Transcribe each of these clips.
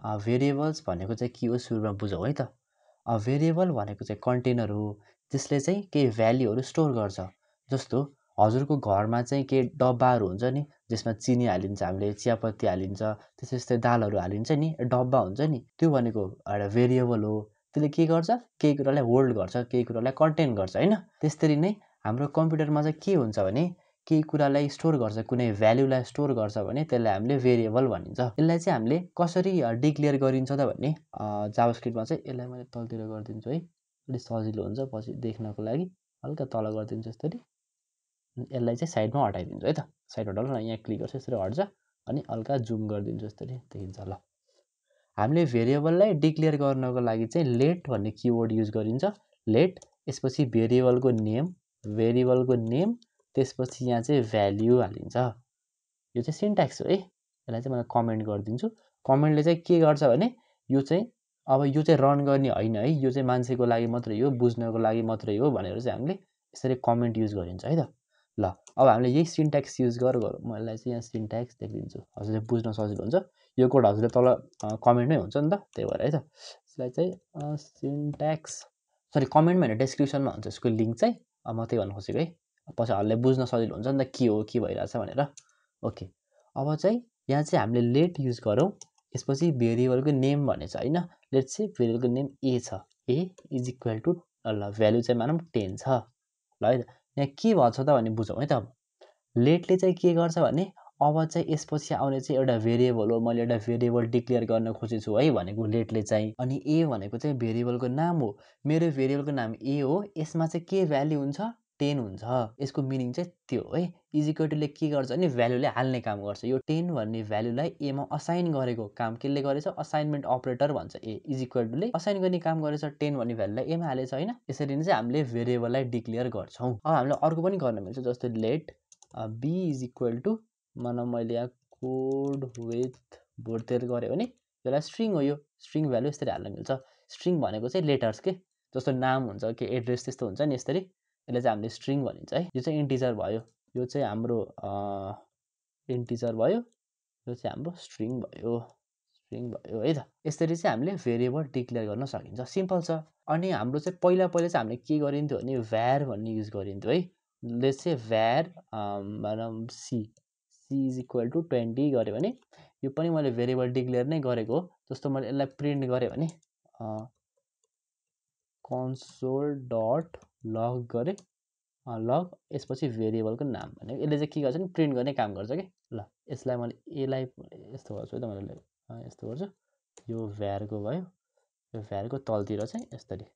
Variables भनेको चाहिँ के हो सुरुमा बुझौँ है त। भेरिएबल भनेको चाहिँ कन्टेनर हो, त्यसले चाहिँ केही भ्याल्युहरू स्टोर गर्छ। जस्तो हजुरको घरमा चाहिँ केही डब्बाहरू हुन्छ नि, जसमा चिनी हालिन्छ, हामीले चियापत्ती हालिन्छ, त्यस्तै दालहरू हालिन्छ नि, डब्बा हुन्छ नि, त्यो भनेको एउटा भेरिएबल हो। त्यसले के गर्छ, केही कुरालाई होल्ड गर्छ, केही कुरालाई कन्टेन गर्छ होइन। त्यसरी नै हाम्रो कम्प्युटरमा चाहिँ के हुन्छ भने केही कुरालाई स्टोर गर्छ, कुनै भ्याल्युलाई स्टोर गर्छ भने त्यसलाई हामीले भेरिएबल भनिन्छ। यसलाई चाहिँ हामीले कसरी डिक्लेयर गरिन्छ त भने जावास्क्रिप्टमा चाहिँ यसलाई मैले तलतिर गरिदिन्छु है, अलिक सजिलो हुन्छ पछि देख्नको लागि। हल्का तल गरिदिन्छु यसरी, यसलाई चाहिँ साइडमा हटाइदिन्छु है त। साइड हटाउनु न, यहाँ क्लिक गर्छु यसरी हट्छ, अनि हल्का जुम गरिदिन्छु यसरी देखिन्छ। ल हामीले भेरिएबललाई डिक्लेयर गर्नको लागि चाहिँ लेट भन्ने किवर्ड युज गरिन्छ। लेट, यसपछि भेरिएबलको नेम, त्यसपछि यहाँ चाहिँ भ्याल्यु हालिन्छ। यो चाहिँ सिन्ट्याक्स हो है। यसलाई चाहिँ मैले कमेन्ट गरिदिन्छु। कमेन्टले चाहिँ के गर्छ भने यो चाहिँ अब यो चाहिँ रन गर्ने होइन है, यो चाहिँ मान्छेको लागि मात्रै हो, बुझ्नको लागि मात्रै हो भनेर चाहिँ हामीले यसरी कमेन्ट युज गरिन्छ है त। ल अब हामीले यही सिन्ट्याक्स युज गरौँ। म यसलाई चाहिँ यहाँ सिन्ट्याक्स लेखिदिन्छु, हजुरले बुझ्न सजिलो हुन्छ। यो कोड हजुरले तल कमेन्टमै हुन्छ नि त, त्यही भएर है त। यसलाई चाहिँ सिन्ट्याक्स, सरी कमेन्टमा होइन डेस्क्रिप्सनमा हुन्छ यसको लिङ्क चाहिँ। म त्यही भन्नु खोजेको है, पछि हजुरले बुझ्न सजिलो हुन्छ नि त के हो, के भइरहेछ भनेर। ओके, अब चाहिँ यहाँ चाहिँ हामीले लेट युज गरौँ, यसपछि भेरिएबलको नेम भनेछ होइन। लेट चाहिँ भेरिएबलको नेम ए छ, ए इज इक्वल टु, ल भ्यालु चाहिँ मानौँ 10 छ। ल है त, यहाँ के भन्छ त भने बुझौँ है त। अब लेटले चाहिँ के गर्छ भने अब चाहिँ यसपछि आउने चाहिँ एउटा भेरिएबल हो, मैले एउटा भेरिएबल डिक्लेयर गर्न खोजेछु है भनेको लेटले चाहिँ। अनि ए भनेको चाहिँ भेरिएबलको नाम हो, मेरो भेरिएबलको नाम ए हो, यसमा चाहिँ के भ्याल्यु हुन्छ, 10 हुन्छ। यसको मिनिङ चाहिँ त्यो है। इज इक्वल टुले के गर्छ भने भ्यालुले हाल्ने काम गर्छ। यो 10 भन्ने भ्यालुलाई एमा असाइन गरेको काम केले गरेछ, असाइनमेन्ट अपरेटर भन्छ। ए इज इक्वल टुले असाइन गर्ने काम गरेछ, 10 भन्ने भ्यालुलाई एमा हालेछ होइन। यसरी नै चाहिँ हामीले भेरिएबललाई डिक्लेयर गर्छौँ। अब हामीले अर्को पनि गर्न मिल्छ, जस्तै let b is equal to, मानौँ मैले यहाँ कोड विथ भोटेर गरेँ भने यसलाई स्ट्रिङ हो, यो स्ट्रिङ भ्यालु यसरी हाल्न मिल्छ। स्ट्रिङ भनेको चाहिँ लेटर्स के, जस्तो नाम हुन्छ के एड्रेस त्यस्तो हुन्छ नि, यसरी यसलाई चाहिँ हामीले स्ट्रिङ भनिन्छ है। यो चाहिँ इन्टिजर भयो, यो चाहिँ हाम्रो इन्टिजर भयो, यो चाहिँ हाम्रो स्ट्रिङ भयो है त। यसरी चाहिँ हामीले भेरिएबल डिक्लेयर गर्न सकिन्छ, सिम्पल छ। अनि हाम्रो चाहिँ पहिला चाहिँ हामीले के गरिन्थ्यो भने भ्यार भन्ने युज गरिन्थ्यो है। लेट्स चाहिँ भ्यार मानौँ सी इज इक्वल टु 20 गऱ्यो भने यो पनि मैले भेरिएबल डिक्लेयर नै गरेको हो। जस्तो मैले यसलाई प्रिन्ट गरेँ भने कन्सोल डट लग गरेँ, लग यसपछि भेरिएबलको नाम भनेको यसले चाहिँ के गर्छ भने प्रिन्ट गर्ने काम गर्छ कि। ल यसलाई मैले एलाई यस्तो गर्छु त, मैले यस्तो गर्छु, यो भ्यारको भयो, यो भ्यारको तलतिर चाहिँ यसरी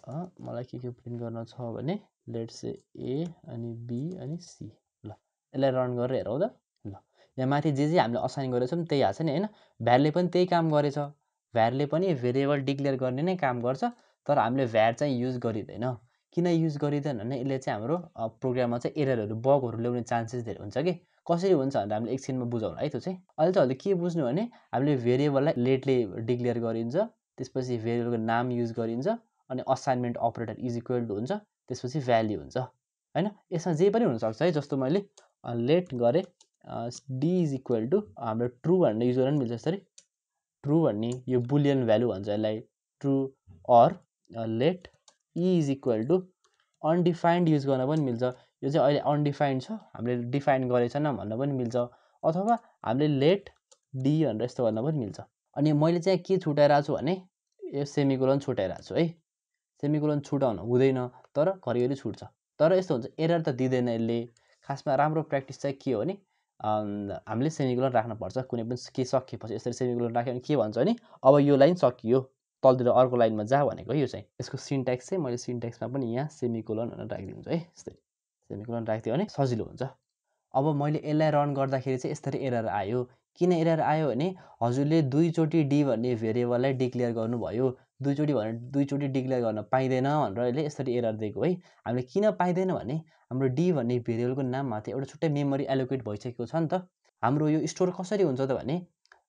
मलाई के प्रिन्ट गर्न छ भने लेट्स ए अनि बी अनि सी। ल यसलाई रन गरेर हेरौँ त। ल यहाँ माथि जे हामीले असाइन गरेको छौँ त्यही आएको छ नि होइन। भ्यारले पनि त्यही काम गरेछ, भ्यारले पनि भेरिएबल डिक्लेयर गर्ने नै काम गर्छ, तर हामीले भ्यार चाहिँ युज गरिँदैन। किन युज गरिँदैन भने यसले चाहिँ हाम्रो प्रोग्राममा चाहिँ एररहरू बगहरू ल्याउने चान्सेस धेरै हुन्छ कि। कसरी हुन्छ भने हामीले एकछिनमा बुझाउँला है त्यो चाहिँ। अहिले चाहिँ हजुरले के बुझ्नु भने हामीले भेरिएबललाई लेटले डिक्लेयर गरिन्छ, त्यसपछि भेरिएबलको नाम युज गरिन्छ, अनि assignment operator is equal to हुन्छ, त्यसपछि भ्याल्यु हुन्छ होइन। यसमा जे पनि हुनसक्छ है। जस्तो मैले लेट गरेँ डी इज इक्वल टु, हाम्रो ट्रु भन्ने युज गर्न मिल्छ यसरी, ट्रु भन्ने यो बुलियन भ्यालु भन्छ यसलाई, true. Or let e is equal to undefined use गर्न पनि मिल्छ, यो चाहिँ अहिले अनडिफाइन्ड छ, हामीले डिफाइन गरेको छैन भन्न पनि मिल्छ। अथवा हामीले लेट डी भनेर यस्तो गर्न पनि मिल्छ। अनि मैले चाहिँ के छुट्याइरहेको छु भने यो सेमिकोलन छुट्याइरहेको छु है। सेमिकोलन छुटाउन हुँदैन, तर घरिघरि छुट्छ। तर यस्तो हुन्छ एरर त दिँदैन यसले। खासमा राम्रो प्र्याक्टिस चाहिँ के हो भने हामीले सेमिकोलन राख्नुपर्छ। कुनै पनि के सकिएपछि यसरी सेमिकोलन राख्यो भने के भन्छ भने अब यो लाइन सकियो, तलतिर अर्को लाइनमा जा भनेको यो चाहिँ। यसको सिन्ट्याक्स चाहिँ मैले सिन्ट्याक्समा पनि यहाँ सेमिकोलन भनेर राखिदिन्छु है। यस्तै सेमिकोलन राखिदियो भने सजिलो हुन्छ। अब मैले यसलाई रन गर्दाखेरि चाहिँ यसरी एरर आयो। किन एरर आयो भने हजुरले दुईचोटि डी भन्ने भेरिएबललाई डिक्लेयर गर्नुभयो, दुईचोटि डिक्लेयर गर्न पाइँदैन भनेर यसले यसरी एरर दिएको है। हामीले किन पाइँदैन भने हाम्रो डी भन्ने भेरिएबलको नाममाथि एउटा छुट्टै मेमोरी एलोकेट भइसकेको छ नि त। हाम्रो यो स्टोर कसरी हुन्छ त भने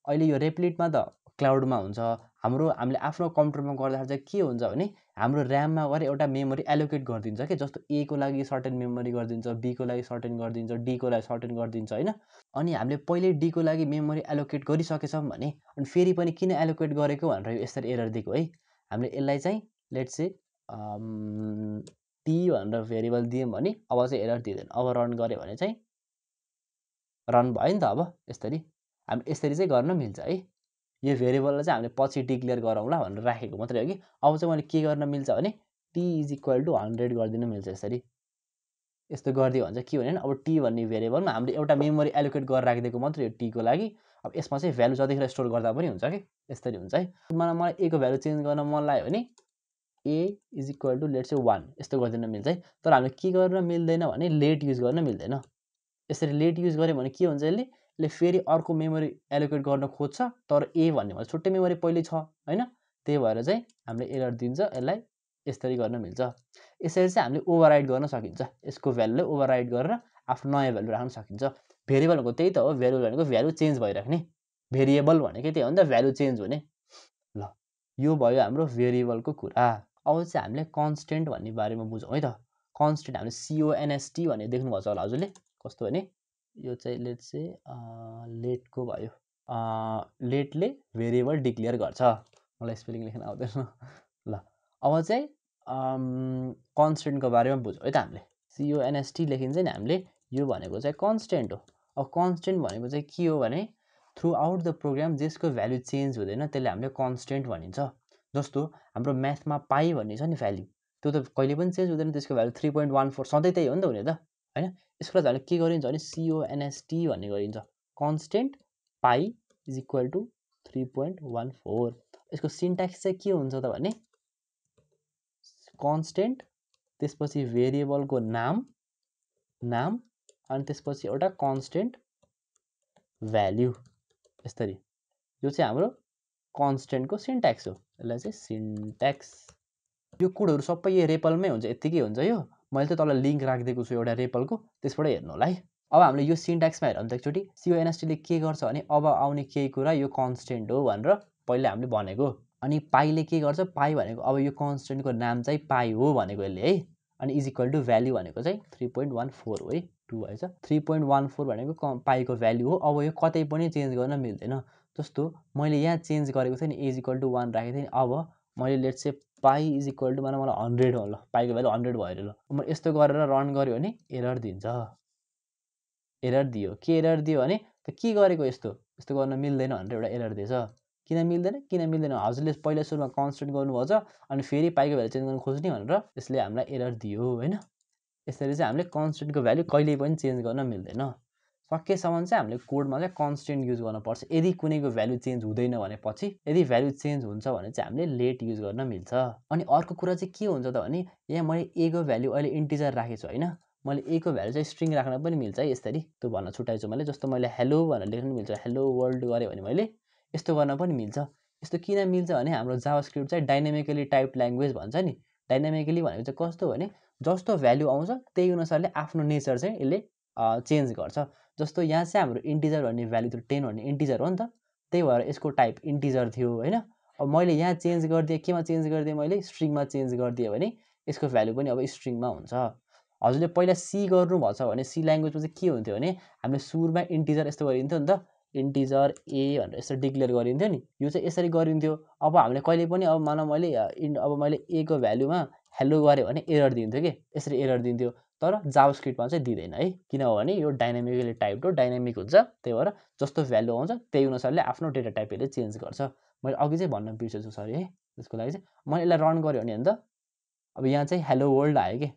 अहिले यो रेप्लिटमा त क्लाउडमा हुन्छ, हामीले आफ्नो कम्प्युटरमा गर्दाखेरि चाहिँ के हुन्छ भने हाम्रो ऱ्याममा गएर एउटा मेमोरी एलोकेट गरिदिन्छ के जस्तो ए को लागि सर्टेन मेमोरी गरिदिन्छ बी को लागि सर्टेन गरिदिन्छ डी को लागि सर्टेन गरिदिन्छ हैन अनि हामीले पहिले डी को लागि मेमोरी एलोकेट गरिसकेछौं भने अनि फेरि पनि किन एलोकेट गरेको भनेर यसरी एरर दिएको है हामीले यसलाई चाहिँ लेट्स से टी भनेर भेरिएबल दियौं भने अब चाहिँ एरर दिदैन अब रन गरे भने चाहिँ रन भयो नि त अब यसरी हामी यसरी चाहिँ गर्न मिल्छ है यो भेरिएबललाई चाहिँ हामीले पछि डिक्लेयर गरौँला भनेर राखेको मात्रै हो कि अब चाहिँ मैले के गर्न मिल्छ भने t = 100 गरिदिन मिल्छ यसरी यस्तो गरिदियो भने चाहिँ के भने अब t भन्ने भेरिएबलमा हामीले एउटा मेमोरी एलोकेट गरेर राखिदिएको मात्रै हो t को लागि अब यसमा चाहिँ भ्यालु जतिखेर स्टोर गर्दा पनि हुन्छ के यसरी हुन्छ है मलाई a को भ्यालु चेन्ज गर्न मन लाग्यो भने a = लेट्स से 1 यस्तो गरिदिन मिल्छ है तर हामीले के गर्न मिल्दैन भने लेट युज गर्न मिल्दैन यसरी लेट युज गरे भने के हुन्छ यसले फेरि अर्को मेमोरी एलोकेट गर्न खोज्छ तर a भन्नेमा छुट्टै मेमोरी पहिले छ हैन त्यही भएर चाहिँ हामीले एरर दिन्छ यसलाई यसरी गर्न मिल्छ यसरी चाहिँ हामीले ओभरराइड गर्न सकिन्छ यसको भ्यालुलाई ओभरराइड गरेर आफ्नो नयाँ भ्यालु राख्न सकिन्छ भेरिएबलको त्यही त हो भेरिएबल भनेको भ्यालु चेन्ज भइराख्ने भेरिएबल भनेको त्यही हो नि त भ्यालु चेन्ज हुने ल यो भयो हाम्रो भेरिएबलको कुरा अब चाहिँ हामीले कन्स्टेन्ट भन्ने बारेमा बुझौँ है त कन्स्टेन्ट हामीले const भन्ने देख्नु भएको छ होला हजुरले कस्तो भने यो चाहिँ लेट्स से लेटको भयो लेटले भेरिएबल डिक्लेयर गर्छ मलाई स्पेलिङ लेख्न आउँदैन ल अब चाहिँ कन्स्टेन्टको बारेमा बुझौँ है त हामीले const लेखिन्छ नि हामीले यो भनेको चाहिँ कन्स्टेन्ट हो अब कन्स्टेन्ट भनेको चाहिँ के हो भने थ्रु आउट द प्रोग्राम जसको भ्यालु चेन्ज हुँदैन त्यसले हामीले कन्स्टेन्ट भनिन्छ जस्तो हाम्रो म्याथमा पाई भन्ने छ नि भ्यालु त्यो त कहिले पनि चेन्ज हुँदैन त्यसको भ्यालु 3.14 सधैँ त्यही हो नि त हुने त हैन यसको लागि हामीले के गरिन्छ भने const भन्ने गरिन्छ कन्स्टेन्ट पाई = 3.14 यसको सिन्ट्याक्स चाहिँ के हुन्छ त भने कन्स्टेन्ट त्यसपछि भेरिएबलको नाम अनि त्यसपछि एउटा कन्स्टेन्ट भ्यालु यसरी यो चाहिँ हाम्रो कन्स्टेन्टको सिन्ट्याक्स हो यसलाई चाहिँ सिन्ट्याक्स यो कोडहरु सबै यो रेपलमै हुन्छ यतिकै हुन्छ यो मैले त तल लिंक राखिदिएको छु एउटा रेपलको त्यसबाट हेर्नु होला है अब हामीले यो सिन्ट्याक्समा हेरौँ त एकचोटी const ले के गर्छ भने अब आउने केही कुरा यो कन्स्टेन्ट हो भनेर पहिले हामीले भनेको अनि पाईले के गर्छ पाई भनेको अब यो कन्स्टेन्टको नाम चाहिँ पाई हो भनेको यसले है अनि = भ्यालु भनेको चाहिँ 3.14 हो है 2 आएछ 3.14 भनेको पाईको भ्यालु हो अब यो कतै पनि चेन्ज गर्न मिल्दैन जस्तो मैले यहाँ चेन्ज गरेको थिएँ नि a = 1 राखेको थिएँ नि अब मैले लेट्स से पाई = मलाई 100 हो ल पाईको भ्यालु 100 भयो ल म यस्तो गरेर रन गर्यो भने एरर दिन्छ एरर दियो के एरर दियो भने त के गरेको यस्तो गर्न मिल्दैन भनेर एउटा एरर दिएछ किन मिल्दैन हजुरले पहिला सुरुमा कन्स्टेन्ट गर्नुभछ अनि फेरि पाईको भ्यालु चेन्ज गर्न खोज्ने भनेर यसले हामीलाई एरर दियो हैन यसरी चाहिँ हामीले कन्स्टेन्टको भ्यालु कहिले पनि चेन्ज गर्न मिल्दैन सकेसम्म चाहिँ हामीले कोडमा चाहिँ कन्स्टेन्ट युज गर्न पर्छ यदि कुनैको भ्यालु चेन्ज हुँदैन भने पछि यदि भ्यालु चेन्ज हुन्छ भने चाहिँ हामीले लेट युज गर्न मिल्छ अनि अर्को कुरा चाहिँ के हुन्छ त भने यहाँ मैले a को भ्यालु अहिले इन्टिजर राखेको छु हैन मैले a को भ्यालु चाहिँ स्ट्रिङ राख्न पनि मिल्छ है यसरी त्यो भन्न छुटाएछु मैले जस्तो मैले हेलो भनेर लेख्न मिल्छ हेलो वर्ल्ड गरे भने मैले यस्तो गर्न पनि मिल्छ यस्तो किन मिल्छ भने हाम्रो जावास्क्रिप्ट चाहिँ डाइनामिकली टाइप्ड ल्याङ्ग्वेज भन्छ नि डाइनामिकली भनेको चाहिँ कस्तो भने जस्तो भ्यालु आउँछ त्यही अनुसारले आफ्नो नेचर चाहिँ यसले चेन्ज गर्छ जस्तो यहाँ चाहिँ हाम्रो इन्टिजर भन्ने भ्यालु थियो 10 भन्ने इन्टिजर हो नि त त्यही भएर यसको टाइप इन्टिजर थियो हैन अब मैले यहाँ चेन्ज गरिदिए केमा चेन्ज गरिदिए मैले स्ट्रिङमा चेन्ज गरिदिए भने यसको भ्यालु पनि अब स्ट्रिङमा हुन्छ हजुरले पहिला सी गर्नु भछ भने सी ल्याङ्ग्वेजमा चाहिँ के हुन्थ्यो भने हामीले सुरुमा इन्टिजर यस्तो गरिन्थ्यो नि त इन्टिजर a भनेर यसरी डिक्लेयर गरिन्थ्यो नि यो चाहिँ यसरी गरिन्थ्यो अब हामीले कहिले पनि अब मानौ मैले a को भ्यालुमा हेलो गरे भने एरर दिन्थ्यो के यसरी एरर दिन्थ्यो तर जावास्क्रिप्टमा चाहिँ दिदैन है किनभने यो डाइनामिकली टाइप्ड हो डाइनामिक हुन्छ त्यही भएर जस्तो भ्यालु आउँछ त्यही अनुसारले आफ्नो डेटा टाइपले चेन्ज गर्छ मैले अघि चाहिँ भन्न बिर्सेछु सरी है त्यसको लागि चाहिँ मैले यसलाई रन गर्यो भने हैन त अब यहाँ चाहिँ हेलो वर्ल्ड आयो के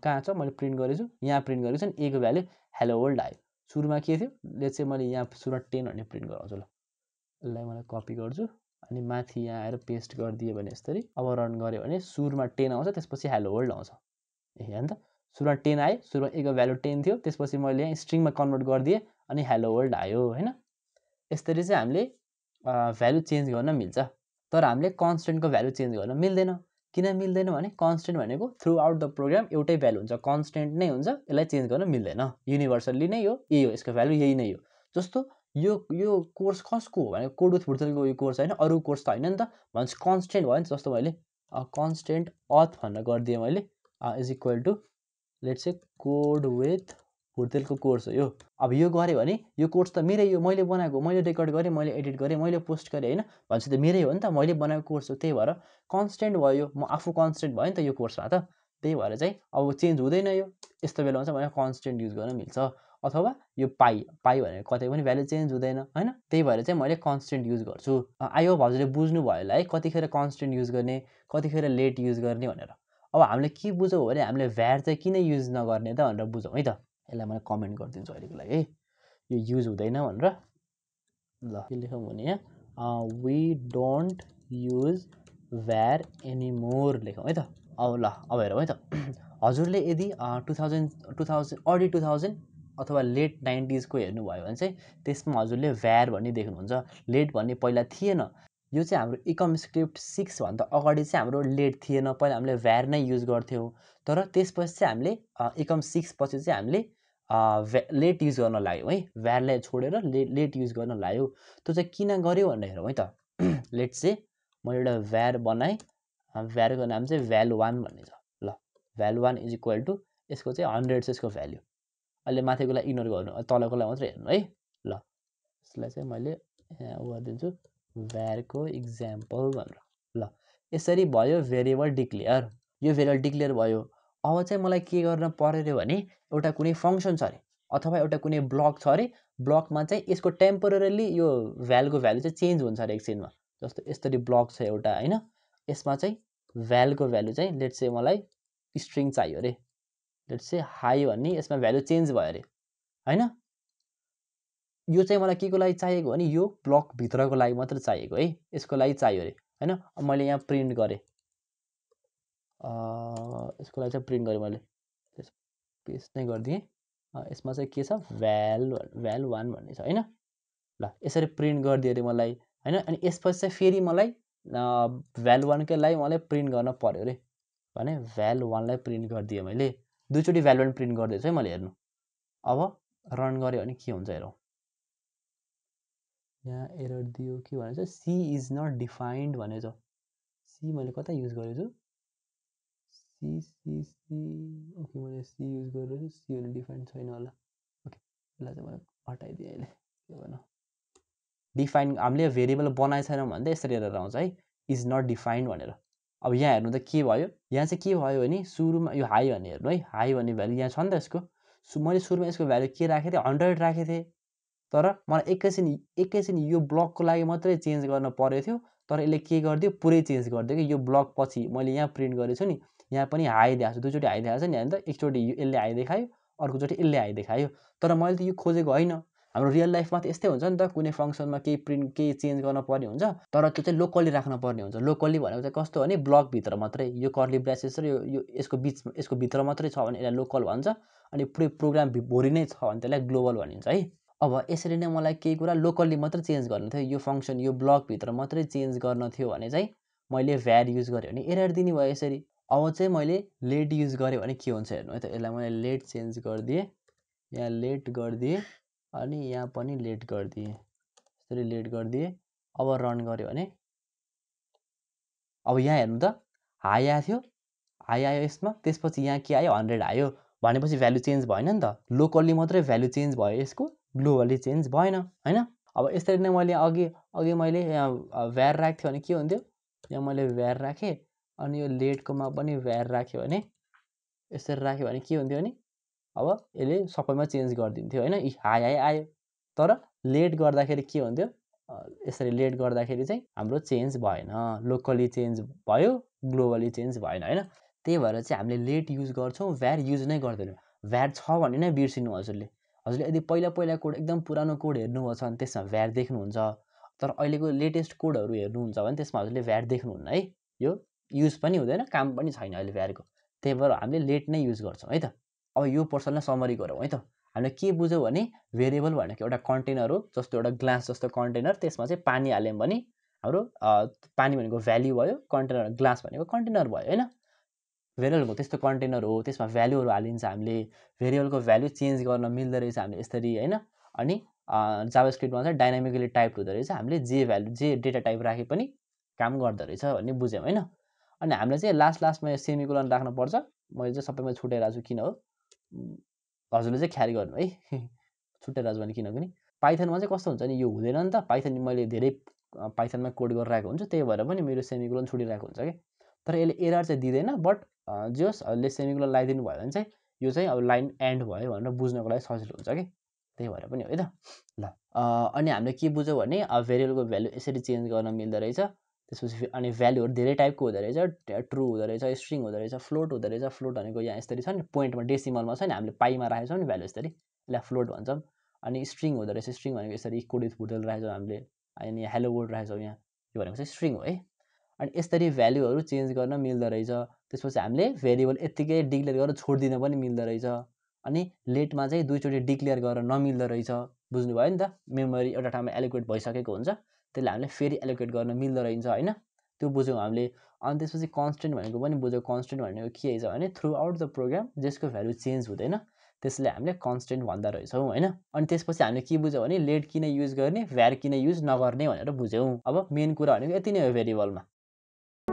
कहाँ छ मैले प्रिन्ट गरेछु यहाँ प्रिन्ट गरेको छु नि a को भ्यालु हेलो वर्ल्ड आयो सुरुमा के थियो लेट्स से मैले यहाँ सुरुमा 10 भन्ने प्रिन्ट गराउँछु ल यसलाई मलाई कपी गर्छु अनि माथि यहाँ आएर पेस्ट गरिदिए भने यसरी अब रन गर्यो भने सुरुमा 10 आउँछ त्यसपछि हेलो वर्ल्ड आउँछ हेर्नु त सुरुमा 10 आयो सुरुमा a को भ्यालु 10 थियो त्यसपछि मैले यहाँ स्ट्रिङमा कन्भर्ट गरिदिए अनि हेलो वर्ल्ड आयो हैन यसरी चाहिँ हामीले भ्यालु चेन्ज गर्न मिल्छ तर हामीले कन्स्टेन्टको भ्यालु चेन्ज गर्न मिल्दैन किन मिल्दैन भने कन्स्टेन्ट भनेको थ्रु आउट द प्रोग्राम एउटै भ्यालु हुन्छ कन्स्टेन्ट नै हुन्छ यसलाई चेन्ज गर्न मिल्दैन युनिभर्सल्ली नै यो यही हो यसको भ्यालु यही नै हो जस्तो यो कोर्स कसको हो भने कोड विथ भुर्तेलको यो कोर्स होइन, अरू कोर्स त होइन नि त भन्छ। कन्स्टेन्ट भयो नि त, जस्तो मैले कन्स्टेन्ट अथ भनेर गरिदिएँ मैले is equal to let's say code with भुर्तेलको कोर्स हो यो। अब यो गरेँ भने यो कोर्स त मेरै, यो मैले बनाएको, मैले रेकर्ड गरेँ, मैले एडिट गरेँ, मैले पोस्ट गरेँ होइन, भनेपछि त मेरै हो नि त, मैले बनाएको कोर्स हो। त्यही भएर कन्स्टेन्ट भयो यो, म आफू कन्स्टेन्ट भयो नि त यो कोर्समा त। त्यही भएर चाहिँ अब चेन्ज हुँदैन यो। यस्तो बेलामा चाहिँ मैले कन्स्टेन्ट युज गर्न मिल्छ। अथवा यो पाई भनेर कतै पनि भ्यालु चेन्ज हुँदैन होइन, त्यही भएर चाहिँ मैले कन्स्टेन्ट युज गर्छु। आई होप हजुरले बुझ्नुभयो होला है, कतिखेर कन्स्टेन्ट युज गर्ने, कतिखेर लेट युज गर्ने भनेर। अब हामीले के बुझौँ भने हामीले भ्यार चाहिँ किन युज नगर्ने त भनेर बुझौँ है त। यसलाई मैले कमेन्ट गरिदिन्छु अहिलेको लागि है, यो युज हुँदैन भनेर। ल के लेखौँ भने यहाँ we don't use Bhuyar anymore लेखौँ है त। अब ल अब हेरौँ है त। हजुरले यदि 2000 अर्ली 2000 अथवा लेट 90s को हेर्नुभयो भने चाहिँ त्यसमा हजुरले भ्यार भन्ने देख्नुहुन्छ। लेट भन्ने पहिला थिएन। यो चाहिँ हाम्रो इकम स्क्रिप्ट 6 भन्दा अगाडि चाहिँ हाम्रो लेट थिएन, पहिला हामीले भ्यार नै युज गर्थ्यौँ। तर त्यसपछि चाहिँ हामीले इकम 6 पछि चाहिँ हामीले लेट युज गर्न लाग्यौँ है, भ्यारलाई छोडेर लेट युज गर्न लाग्यो। त्यो चाहिँ किन गऱ्यो भनेर हेरौँ है त। लेट्स चाहिँ मैले एउटा भ्यार बनाएँ, भ्यारको नाम चाहिँ भ्यालु1 भन्ने छ। ल भ्यालु1 इज इक्वल टु यसको चाहिँ 100 छ यसको भ्याल्यु। अहिले माथिकोलाई इग्नोर गर्नु, तलकोलाई मात्रै हेर्नु है। ल यसलाई चाहिँ मैले यहाँ गरिदिन्छु भ्यारको इक्जाम्पल भनेर। ल यसरी भयो भेरिएबल डिक्लेयर। यो भेरिएबल डिक्लेयर भयो। अब चाहिँ मलाई के गर्न पर्यो भने एउटा कुनै फङ्सन छ अरे अथवा एउटा कुनै ब्लक छ अरे, ब्लकमा चाहिँ यसको टेम्पोररीली यो भ्यालुको भ्यालु चाहिँ चेन्ज हुन्छ अरे एकछिनमा। जस्तो यसरी ब्लक छ एउटा होइन, यसमा चाहिँ भ्यालुको भ्यालु चाहिँ लेट्स चाहिँ मलाई स्ट्रिङ चाहियो अरे, लेट्स चाहिँ हाई भन्ने यसमा भ्यालु चेन्ज भयो अरे होइन। यो चाहिँ मलाई के को लागि चाहिएको भने यो ब्लकभित्रको लागि मात्रै चाहिएको है, यसको लागि चाहियो अरे होइन। मैले यहाँ प्रिन्ट गरेँ, यसको लागि चाहिँ प्रिन्ट गरेँ मैले, पेस्ट नै गरिदिएँ। यसमा चाहिँ के छ भ्यालु1 भन्ने छ होइन। ल यसरी प्रिन्ट गरिदियो अरे मलाई होइन। अनि यसपछि चाहिँ फेरि मलाई भ्यालु1कै लागि मलाई प्रिन्ट गर्न पर्यो अरे भने भ्यालु1लाई प्रिन्ट गरिदिएँ मैले। दुईचोटि भ्यालु1 प्रिन्ट गरिदिएछु है मैले, हेर्नु। अब रन गऱ्यो भने के हुन्छ हेरौँ। यहाँ एरर दियो के भनेछ, सी इज नट डिफाइन्ड भनेछ। सी मैले कता युज गरेछु, सी ओके मैले सी युज गरेको छु, सी भने डिफाइन्ड छैन होला। ओके यसलाई चाहिँ मैले हटाइदिएँ अहिले। के भनौँ डिफाइन, हामीले भेरिएबल बनाएको छैनौँ भने त यसरी एरर आउँछ है, इज नट डिफाइन्ड भनेर। अब यहाँ हेर्नु त के भयो, यहाँ चाहिँ के भयो भने सुरुमा यो हाई भन्ने हेर्नु है, हाई भन्ने भ्यालु यहाँ छ नि त यसको। मैले सुरुमा यसको भ्यालु के राखेको थिएँ 100 राखेको थिएँ। तर मलाई एकैछिन यो ब्लकको लागि मात्रै चेन्ज गर्न परेको थियो। तर यसले के गरिदियो पुरै चेन्ज गरिदियो कि यो ब्लक पछि मैले यहाँ प्रिन्ट गरेको छु नि, यहाँ पनि हाई देखाएको छु, दुईचोटि हाई देखाएको छ नि होइन त। एकचोटि यसले हाई देखायो, अर्कोचोटि यसले हाई देखायो। तर मैले त यो खोजेको होइन। हाम्रो रियल लाइफमा त यस्तै हुन्छ नि त, कुनै फङ्सनमा केही चेन्ज गर्न पर्ने हुन्छ, तर त्यो चाहिँ लोकली राख्न पर्ने हुन्छ। लोकली भनेको चाहिँ कस्तो भने ब्लकभित्र मात्रै, यो कर्ली ब्रेसेस र यो यसको भित्र मात्रै छ भने यसलाई लोकल भन्छ। अनि पुरै प्रोग्राम भरि नै छ भने त्यसलाई ग्लोबल भनिन्छ है। अब यसरी नै मलाई केही कुरा लोकल्ली मात्रै चेन्ज गर्नु थियो, यो फङ्सन यो ब्लकभित्र मात्रै चेन्ज गर्न थियो भने चाहिँ मैले भ्यार युज गरेँ भने एरर दिने भयो यसरी। अब चाहिँ मैले लेट युज गरेँ भने के हुन्छ हेर्नु है त। यसलाई मैले लेट चेन्ज गरिदिएँ, यहाँ लेट गरिदिएँ, अनि यहाँ पनि लेट गरिदिएँ, यसरी लेट गरिदिएँ। अब रन गऱ्यो भने अब यहाँ हेर्नु त हाई आएको थियो, हाई आयो यसमा, त्यसपछि यहाँ के आयो 100 आयो भनेपछि भ्यालु चेन्ज भएन नि त। लोकल्ली मात्रै भ्यालु चेन्ज भयो यसको, ग्लोबली चेन्ज भएन होइन। अब यसरी नै मैले अघि मैले यहाँ भ्यार राख्थेँ भने के हुन्थ्यो, यहाँ मैले भ्यार राखेँ अनि यो लेटकोमा पनि भ्यार राख्यो भने, यसरी राख्यो भने के हुन्थ्यो भने अब यसले सबैमा चेन्ज गरिदिन्थ्यो होइन। हाई आयो। तर लेट गर्दाखेरि के हुन्थ्यो, यसरी लेट गर्दाखेरि चाहिँ हाम्रो चेन्ज भएन, लोकली चेन्ज भयो, ग्लोबली चेन्ज भएन होइन। त्यही भएर चाहिँ हामीले लेट युज गर्छौँ, भ्यार युज नै गर्दैनौँ। भ्यार छ भने नै बिर्सिनु हजुरले यदि पहिला कोड एकदम पुरानो कोड हेर्नुभएको छ भने त्यसमा भ्यार देख्नुहुन्छ। तर अहिलेको लेटेस्ट कोडहरू हेर्नुहुन्छ भने त्यसमा हजुरले भ्यार देख्नुहुन्न है। यो युज पनि हुँदैन, काम पनि छैन अहिले भ्यारको। त्यही भएर हामीले लेट नै युज गर्छौँ है त। अब यो पोर्सनलाई समरी गरौँ है त। हामीले के बुझ्यौँ भने भेरिएबल भनेको एउटा कन्टेनर हो, जस्तो एउटा ग्लास जस्तो कन्टेनर, त्यसमा चाहिँ पानी हाल्यौँ भने हाम्रो पानी भनेको भ्याल्यु भयो, कन्टेनर ग्लास भनेको कन्टेनर भयो होइन। भेरिएबलको त्यस्तो कन्टेनर हो, त्यसमा भ्यालुहरू हालिन्छ हामीले। भेरिएबलको भ्यालु चेन्ज गर्न मिल्दो रहेछ हामीले यसरी होइन। अनि जाभास्क्रिप्टमा चाहिँ डाइनामिकली टाइप हुँदो रहेछ, हामीले जे डेटा टाइप राखे पनि काम गर्दो रहेछ भन्ने बुझ्यौँ होइन। अनि हामीले चाहिँ लास्टमा सेमिकोलन राख्नुपर्छ। मैले चाहिँ सबैमा छुट्याइरहेको छु, किन हो हजुरले चाहिँ ख्याल गर्नु है छुट्याइरहेको छु भने किनभने पाइथनमा चाहिँ कस्तो हुन्छ नि, यो हुँदैन नि त। पाइथन मैले धेरै पाइथनमा कोड गरिरहेको हुन्छु, त्यही भएर पनि मेरो सेमिकोलन छुटिरहेको हुन्छ कि। तर यसले एरर चाहिँ दिँदैन, बट जे होस् हजुरले सेमिकोलन लगाइदिनु भयो भने चाहिँ यो चाहिँ अब लाइन एन्ड भयो भनेर बुझ्नको लागि सजिलो हुन्छ कि, त्यही भएर पनि हो है त। ल अनि हामीले के बुझ्यौँ भने भेरिएबलको भ्यालु यसरी चेन्ज गर्न मिल्दो रहेछ। त्यसपछि अनि भ्यालुहरू धेरै टाइपको हुँदो रहेछ, ट्रु हुँदो रहेछ, स्ट्रिङ हुँदो रहेछ, फ्लोट हुँदो रहेछ। फ्लोट भनेको यहाँ यसरी छ नि, पोइन्टमा डेसिमलमा छ नि, हामीले पाइमा राखेको छौँ नि भ्यालु यसरी, यसलाई फ्लोट भन्छौँ। अनि स्ट्रिङ हुँदो रहेछ, स्ट्रिङ भनेको यसरी कोड विथ फुटबल राखेको छौँ हामीले, अनि हेलो वर्ल्ड राखेको छौँ यहाँ, यो भनेको चाहिँ स्ट्रिङ हो है। अनि यसरी भ्यालुहरू चेन्ज गर्न मिल्दो रहेछ। त्यसपछि हामीले भेरिएबल यत्तिकै डिक्लेयर गरेर छोडिदिन पनि मिल्दो रहेछ। अनि लेटमा चाहिँ दुईचोटि डिक्लेयर गरेर नमिल्दो रहेछ, बुझ्नुभयो नि त। मेमोरी एउटा ठाउँमा एलोकेट भइसकेको हुन्छ, त्यसले हामीले फेरि एलोकेट गर्न मिल्दो रहेछ होइन, त्यो बुझ्यौँ हामीले। अनि त्यसपछि कन्स्टेन्ट भनेको पनि बुझ्यौँ। कन्स्टेन्ट भनेको के छ भने थ्रु आउट द प्रोग्राम जसको भ्यालु चेन्ज हुँदैन, त्यसले हामीले कन्स्टेन्ट भन्दा रहेछौँ होइन। अनि त्यसपछि हामीले के बुझ्यौँ भने लेट किन युज गर्ने, भ्यार किन युज नगर्ने भनेर बुझ्यौँ। अब मेन कुरा भनेको यति नै हो भेरिएबलमा।